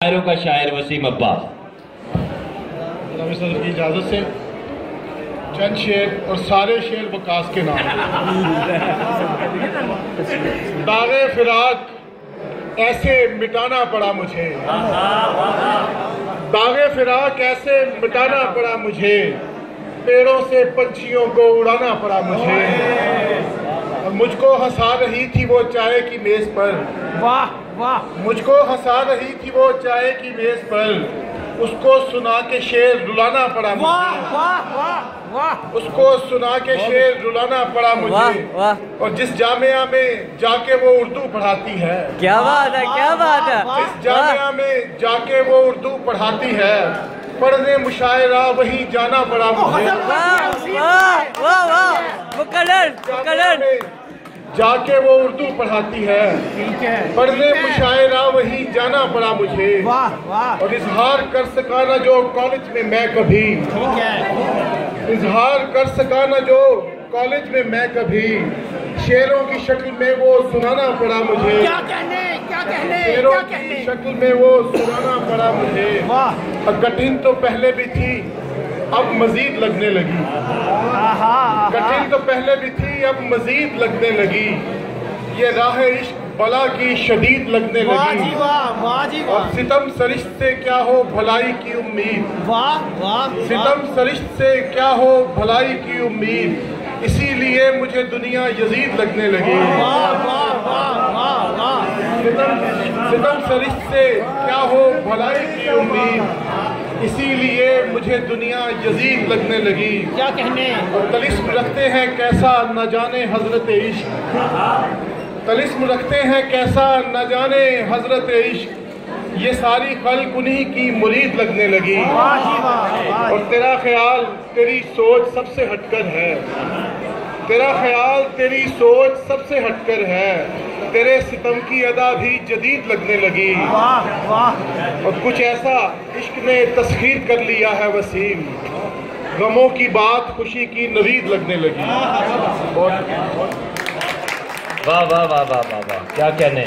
شاعروں کا شاعر وسیم عباس رمی صدر کی اجازت سے چند شعر اور سارے شعر وقاص کے نام. داغ فراق ایسے مٹانا پڑا مجھے، داغ فراق ایسے مٹانا پڑا مجھے، پیڑوں سے پنچھیوں کو اڑانا پڑا مجھے، اور مجھ کو ہنسا رہی تھی وہ چائے کی میز پر، مجھ کو ہنسا رہی تھی وہ چائے کی میز پر، اس کو سنا کے شعر رلانا پڑا مجھے، اس کو سنا کے شعر رلانا پڑا مجھے، اور جس جامعہ میں جا کے وہ اردو پڑھاتی ہے، کیا بات ہے، کیا بات ہے، جس جامعہ میں جا کے وہ اردو پڑھاتی ہے، پڑھنے مشاعرہ وہیں جانا پڑا مجھے، جا کے وہ اردو پڑھاتی ہے، پڑھنے مشاعرہ وہیں جانا پڑا مجھے، اور اظہار کر سکا نہ جو کالج میں میں کبھی، اظہار کر سکا نہ جو کالج میں میں کبھی، شعروں کی شکل میں وہ سنانا پڑا مجھے، شعروں کی شکل میں وہ سنانا پڑا مجھے، کٹھن تو پہلے بھی تھی اب مزید لگنے لگی، کٹھن تو پہلے بھی تھی اب مزید لگنے لگی، یہ راہ عشق بلا کی شدید لگنے لگی، اور ستم سرشت سے کیا ہو بھلائی کی امید، ستم سرشت سے کیا ہو بھلائی کی امید، اسی لیے مجھے دنیا یزید لگنے لگی، ستم سرشت سے کیا ہو بھلائی کی امید، اسی لیے مجھے دنیا یزید لگنے لگی، کیا کہنے، اور طلسم رکھتے ہیں کیسا نہ جانے حضرت عشق، طلسم رکھتے ہیں کیسا نہ جانے حضرت عشق، یہ ساری خلق انہی کی مرید لگنے لگی، اور تیرا خیال تیری سوچ سب سے ہٹ کر ہے، تیرا خیال تیری سوچ سب سے ہٹ کر ہے، تیرے ستم کی ادا بھی جدید لگنے لگی، اور کچھ ایسا عشق نے تسخیر کر لیا ہے وسیم، غموں کی بات خوشی کی نوید لگنے لگی. واہ واہ واہ واہ واہ واہ، کیا کہنے.